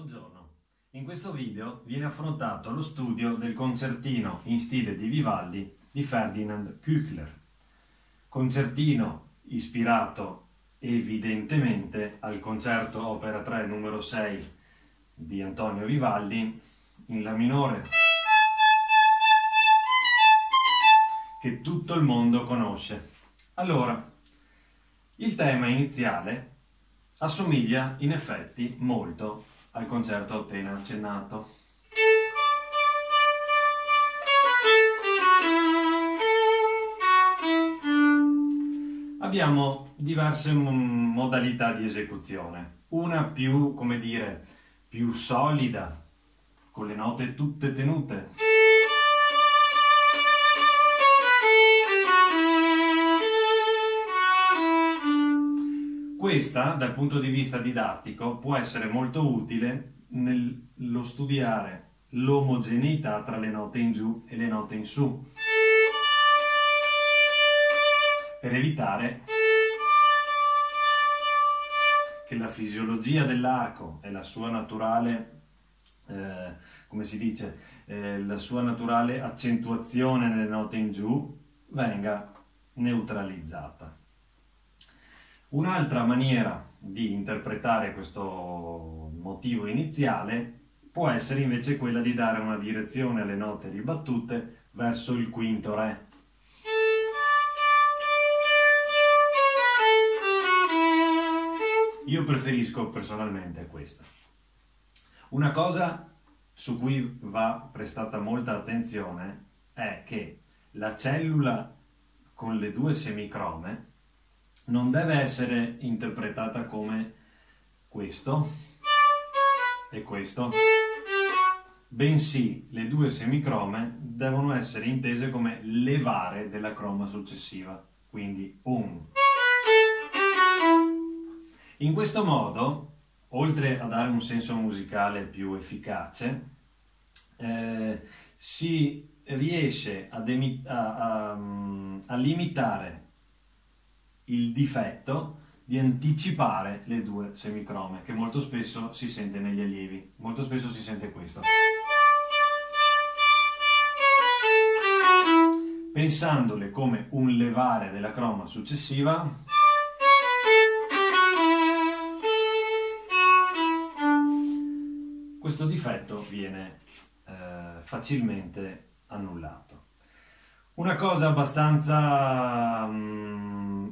Buongiorno, in questo video viene affrontato lo studio del concertino in stile di Vivaldi di Ferdinand Küchler. Concertino ispirato evidentemente al concerto opera 3 numero 6 di Antonio Vivaldi in La minore, che tutto il mondo conosce. Allora, il tema iniziale assomiglia in effetti molto al concerto appena accennato. Abbiamo diverse modalità di esecuzione, una più, come dire, più solida, con le note tutte tenute. Questa, dal punto di vista didattico, può essere molto utile nello studiare l'omogeneità tra le note in giù e le note in su, per evitare che la fisiologia dell'arco e la sua naturale, come si dice, la sua naturale accentuazione nelle note in giù venga neutralizzata. Un'altra maniera di interpretare questo motivo iniziale può essere invece quella di dare una direzione alle note ribattute verso il quinto re. Io preferisco personalmente questa. Una cosa su cui va prestata molta attenzione è che la cellula con le due semicrome non deve essere interpretata come questo e questo, bensì le due semicrome devono essere intese come levare della croma successiva, quindi un. In questo modo, oltre a dare un senso musicale più efficace, si riesce a limitare il difetto di anticipare le due semicrome, che molto spesso si sente negli allievi. Molto spesso si sente questo. Pensandole come un levare della croma successiva, questo difetto viene facilmente annullato. Una cosa abbastanza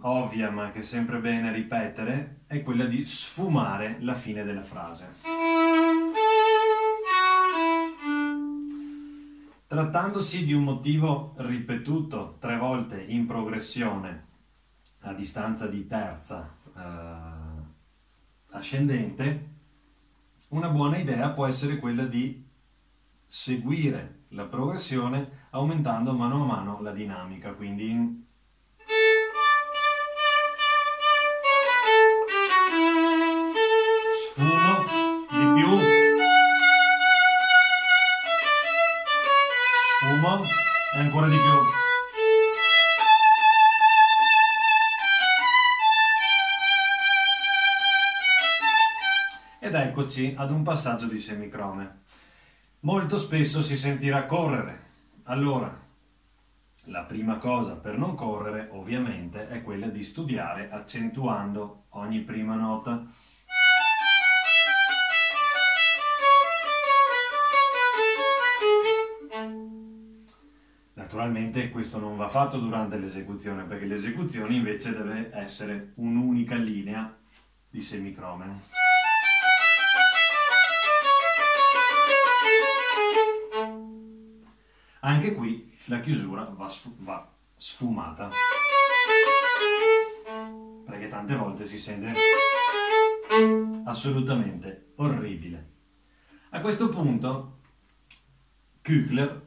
ovvia, ma che è sempre bene ripetere, è quella di sfumare la fine della frase. Trattandosi di un motivo ripetuto 3 volte in progressione a distanza di terza ascendente, una buona idea può essere quella di seguire la progressione aumentando mano a mano la dinamica, quindi sfumo di più, sfumo e ancora di più. Ed eccoci ad un passaggio di semicrome. Molto spesso si sentirà correre. Allora, la prima cosa per non correre, ovviamente, è quella di studiare accentuando ogni prima nota. Naturalmente questo non va fatto durante l'esecuzione, perché l'esecuzione invece deve essere un'unica linea di semicrome. Anche qui la chiusura va sfumata, perché tante volte si sente assolutamente orribile. A questo punto Küchler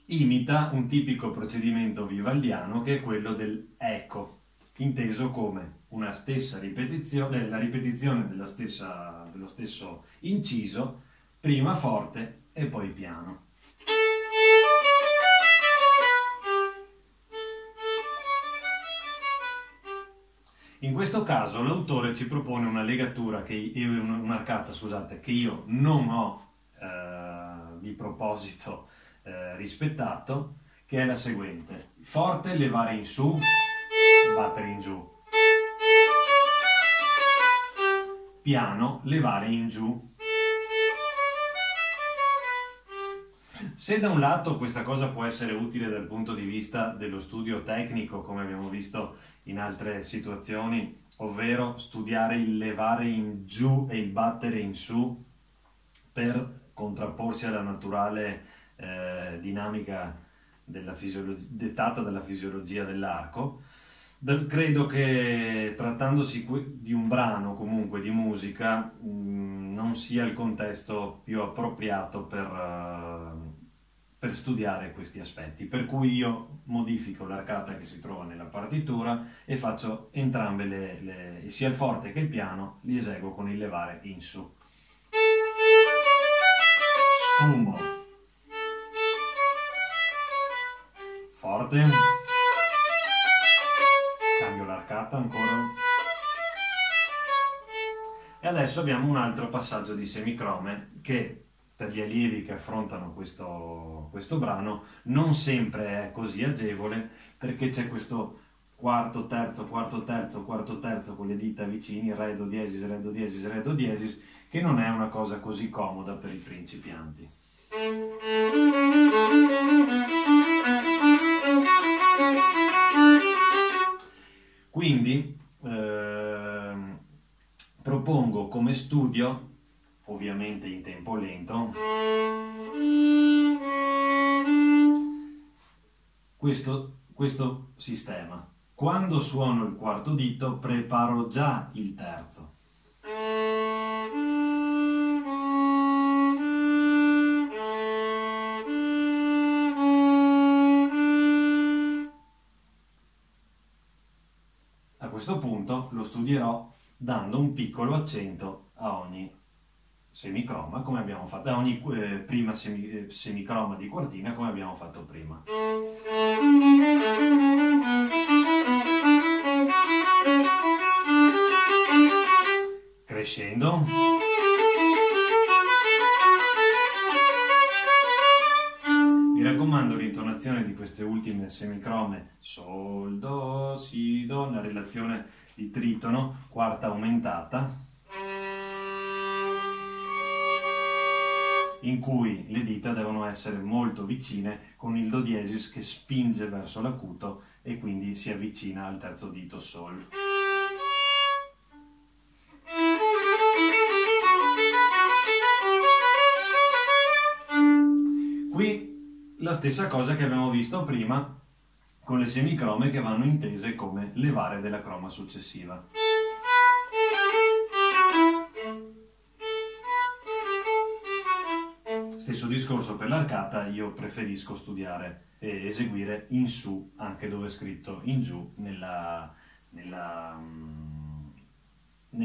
imita un tipico procedimento vivaldiano, che è quello dell'eco, inteso come una stessa ripetizione, la ripetizione dello stesso inciso, prima forte e poi piano. In questo caso l'autore ci propone una legatura, un'arcata, scusate, che io non ho di proposito rispettato, che è la seguente: forte levare in su, battere in giù, piano levare in giù. Se da un lato questa cosa può essere utile dal punto di vista dello studio tecnico, come abbiamo visto in altre situazioni, ovvero studiare il levare in giù e il battere in su per contrapporsi alla naturale dinamica dettata dalla fisiologia dell'arco, credo che trattandosi di un brano comunque di musica non sia il contesto più appropriato per studiare questi aspetti, per cui io modifico l'arcata che si trova nella partitura e faccio entrambe sia il forte che il piano li eseguo con il levare in su. Sfumo, forte, cambio l'arcata ancora, e adesso abbiamo un altro passaggio di semicrome che per gli allievi che affrontano questo brano non sempre è così agevole, perché c'è questo quarto, terzo, quarto, terzo, quarto, terzo con le dita vicini, re, do diesis, re, do diesis, re, do diesis, che non è una cosa così comoda per i principianti. Quindi propongo come studio, ovviamente in tempo lento, questo sistema. Quando suono il quarto dito preparo già il terzo. A questo punto lo studierò dando un piccolo accento a ogni semicroma, come abbiamo fatto, a ogni prima semicroma di quartina, come abbiamo fatto prima. Crescendo. Mi raccomando l'intonazione di queste ultime semicrome, sol, do, si, do, nella relazione di tritono, quarta aumentata, in cui le dita devono essere molto vicine, con il do diesis che spinge verso l'acuto e quindi si avvicina al terzo dito sol. Qui la stessa cosa che abbiamo visto prima con le semicrome che vanno intese come levare della croma successiva. Stesso discorso per l'arcata, io preferisco studiare e eseguire in su, anche dove è scritto in giù nel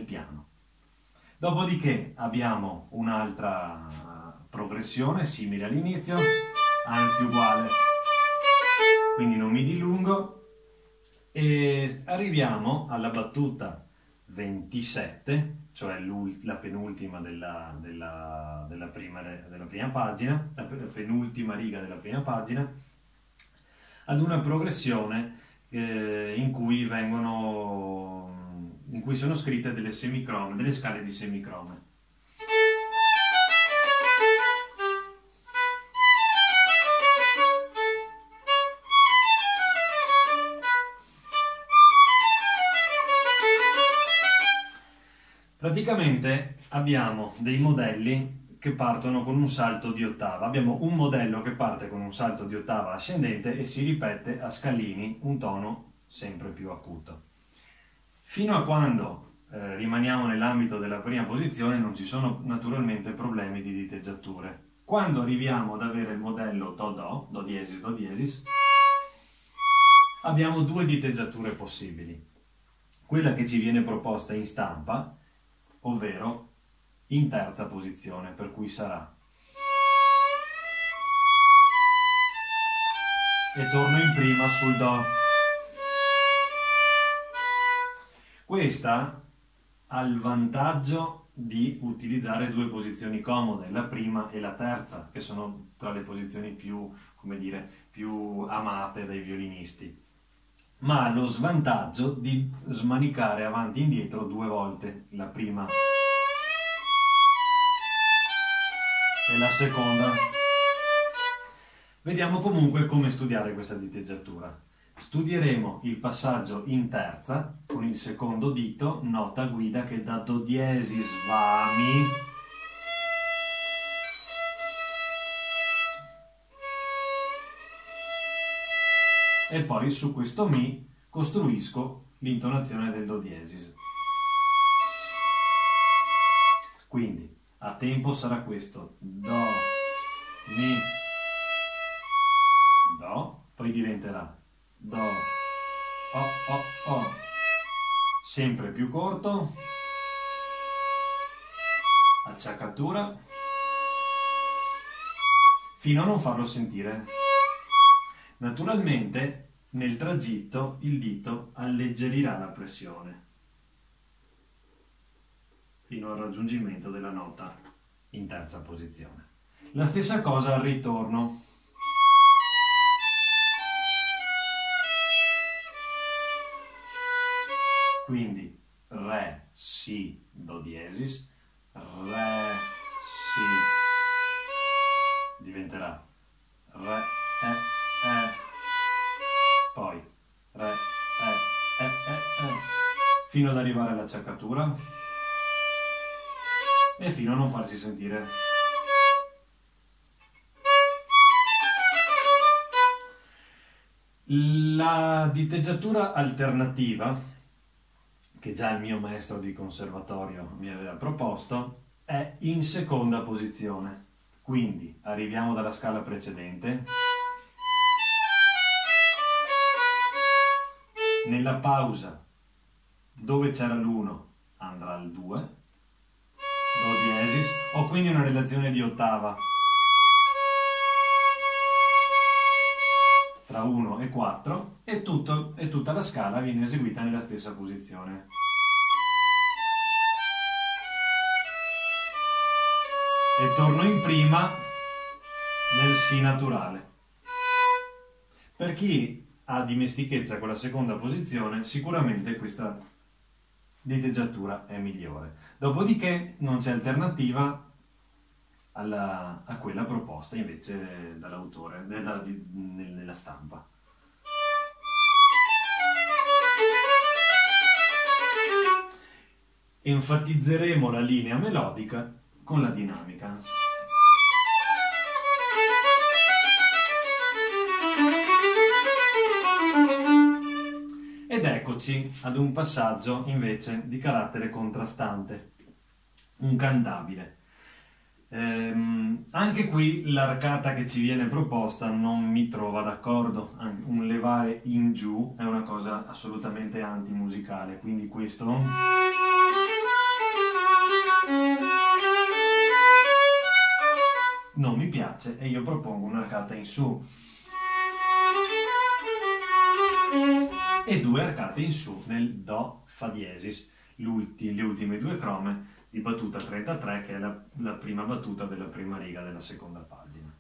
piano. Dopodiché abbiamo un'altra progressione simile all'inizio, anzi uguale, quindi non mi dilungo, e arriviamo alla battuta 27, cioè la penultima della prima pagina, la penultima riga della prima pagina, ad una progressione in cui sono scritte delle semicrome, delle scale di semicrome. Praticamente abbiamo dei modelli che partono con un salto di ottava. Abbiamo un modello che parte con un salto di ottava ascendente e si ripete a scalini, un tono sempre più acuto. Fino a quando rimaniamo nell'ambito della prima posizione non ci sono naturalmente problemi di diteggiature. Quando arriviamo ad avere il modello do-do, do diesis, abbiamo due diteggiature possibili. Quella che ci viene proposta in stampa, ovvero in terza posizione, per cui sarà, e torno in prima sul do. Questa ha il vantaggio di utilizzare due posizioni comode, la prima e la terza, che sono tra le posizioni più, come dire, più amate dai violinisti, ma ha lo svantaggio di smanicare avanti e indietro due volte, la prima e la seconda. Vediamo comunque come studiare questa diteggiatura. Studieremo il passaggio in terza con il secondo dito, nota guida che da do diesis va a mi, e poi su questo mi costruisco l'intonazione del do diesis. Quindi a tempo sarà questo: do, mi, do, poi diventerà do, o, sempre più corto, acciaccatura, fino a non farlo sentire. Naturalmente nel tragitto il dito alleggerirà la pressione fino al raggiungimento della nota in terza posizione. La stessa cosa al ritorno. Quindi re, si, do diesis, re, si, diventerà re, poi re, fino ad arrivare all'acciaccatura e fino a non farsi sentire. La diteggiatura alternativa, che già il mio maestro di conservatorio mi aveva proposto, è in seconda posizione. Quindi arriviamo dalla scala precedente, nella pausa dove c'era l'1 andrà al 2, do diesis, ho quindi una relazione di ottava tra 1 e 4 e tutta la scala viene eseguita nella stessa posizione. E torno in prima nel si naturale. Per chi ha dimestichezza con la seconda posizione, sicuramente questa diteggiatura è migliore. Dopodiché non c'è alternativa a quella proposta invece dall'autore nella stampa. Enfatizzeremo la linea melodica con la dinamica. Ed eccoci ad un passaggio invece di carattere contrastante, un cantabile. Anche qui l'arcata che ci viene proposta non mi trova d'accordo. Un levare in giù è una cosa assolutamente antimusicale, quindi questo non mi piace e io propongo un'arcata in su e due arcate in su nel do fa diesis, le ultime due crome di battuta 33, che è la prima battuta della prima riga della seconda pagina.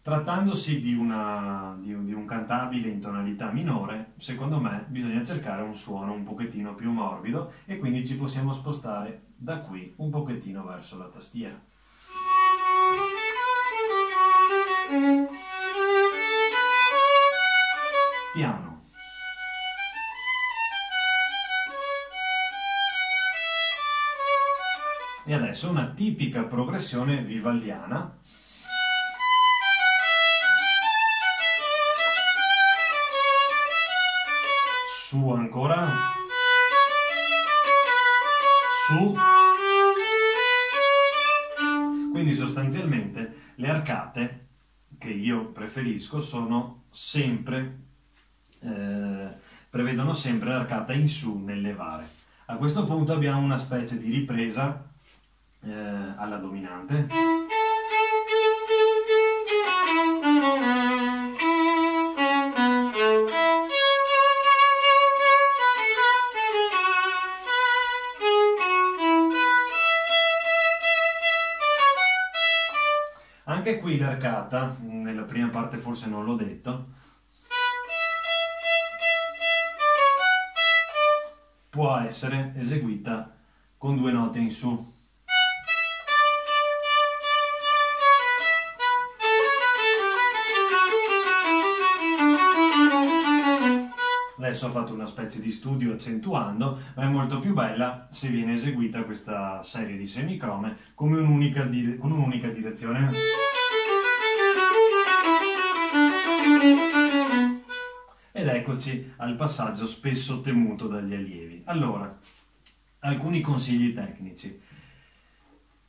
Trattandosi di un cantabile in tonalità minore, secondo me bisogna cercare un suono un pochettino più morbido e quindi ci possiamo spostare da qui un pochettino verso la tastiera. Piano. E adesso una tipica progressione vivaldiana. Su ancora. Su. Quindi sostanzialmente le arcate che io preferisco sono sempre, prevedono sempre l'arcata in su nel levare. A questo punto abbiamo una specie di ripresa alla dominante. Anche qui l'arcata, nella prima parte forse non l'ho detto, può essere eseguita con 2 note in su. Adesso ho fatto una specie di studio accentuando, ma è molto più bella se viene eseguita questa serie di semicrome come con un'unica direzione. Ed eccoci al passaggio spesso temuto dagli allievi. Allora, alcuni consigli tecnici.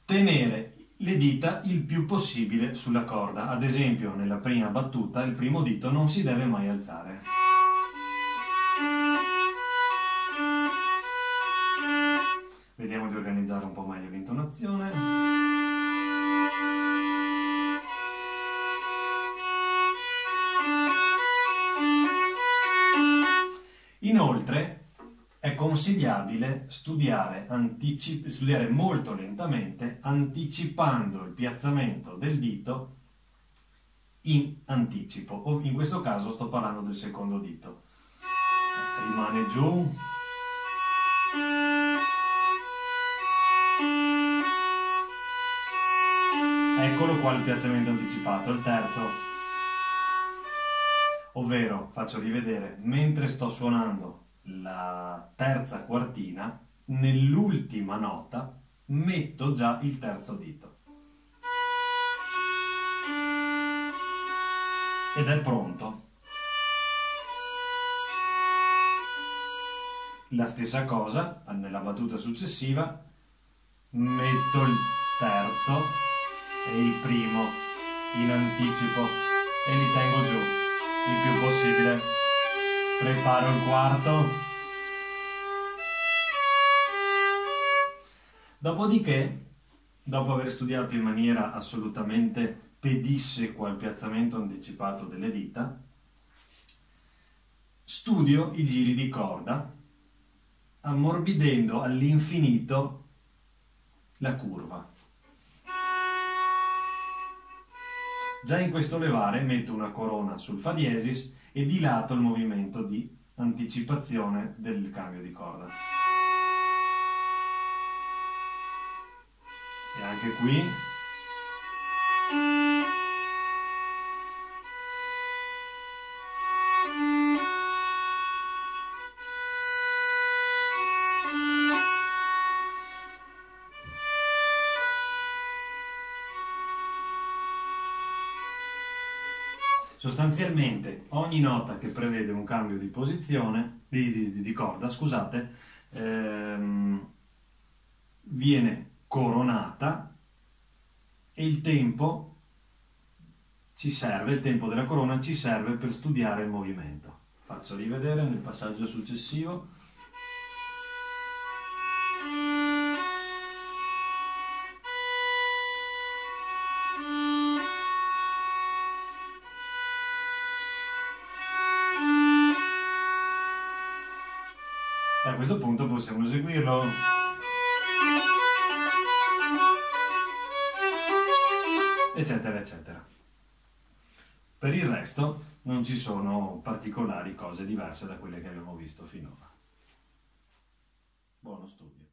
Tenere le dita il più possibile sulla corda, ad esempio nella prima battuta il primo dito non si deve mai alzare. Vediamo di organizzare un po' meglio l'intonazione. Inoltre è consigliabile studiare molto lentamente, anticipando il piazzamento del dito in anticipo, o in questo caso sto parlando del secondo dito. Rimane giù. Eccolo qua il piazzamento anticipato, il terzo. Ovvero, faccio rivedere, mentre sto suonando la terza quartina, nell'ultima nota metto già il terzo dito. Ed è pronto. La stessa cosa, nella battuta successiva, metto il terzo e il primo in anticipo e li tengo giù il più possibile. Preparo il quarto. Dopodiché, dopo aver studiato in maniera assolutamente pedissequa il piazzamento anticipato delle dita, studio i giri di corda, ammorbidendo all'infinito la curva. Già in questo levare metto una corona sul fa diesis e dilato il movimento di anticipazione del cambio di corda. E anche qui sostanzialmente ogni nota che prevede un cambio di posizione, di corda, scusate, viene coronata e il tempo ci serve, il tempo della corona ci serve per studiare il movimento. Faccio rivedere nel passaggio successivo. A questo punto possiamo eseguirlo. Eccetera, eccetera. Per il resto non ci sono particolari cose diverse da quelle che abbiamo visto finora. Buono studio.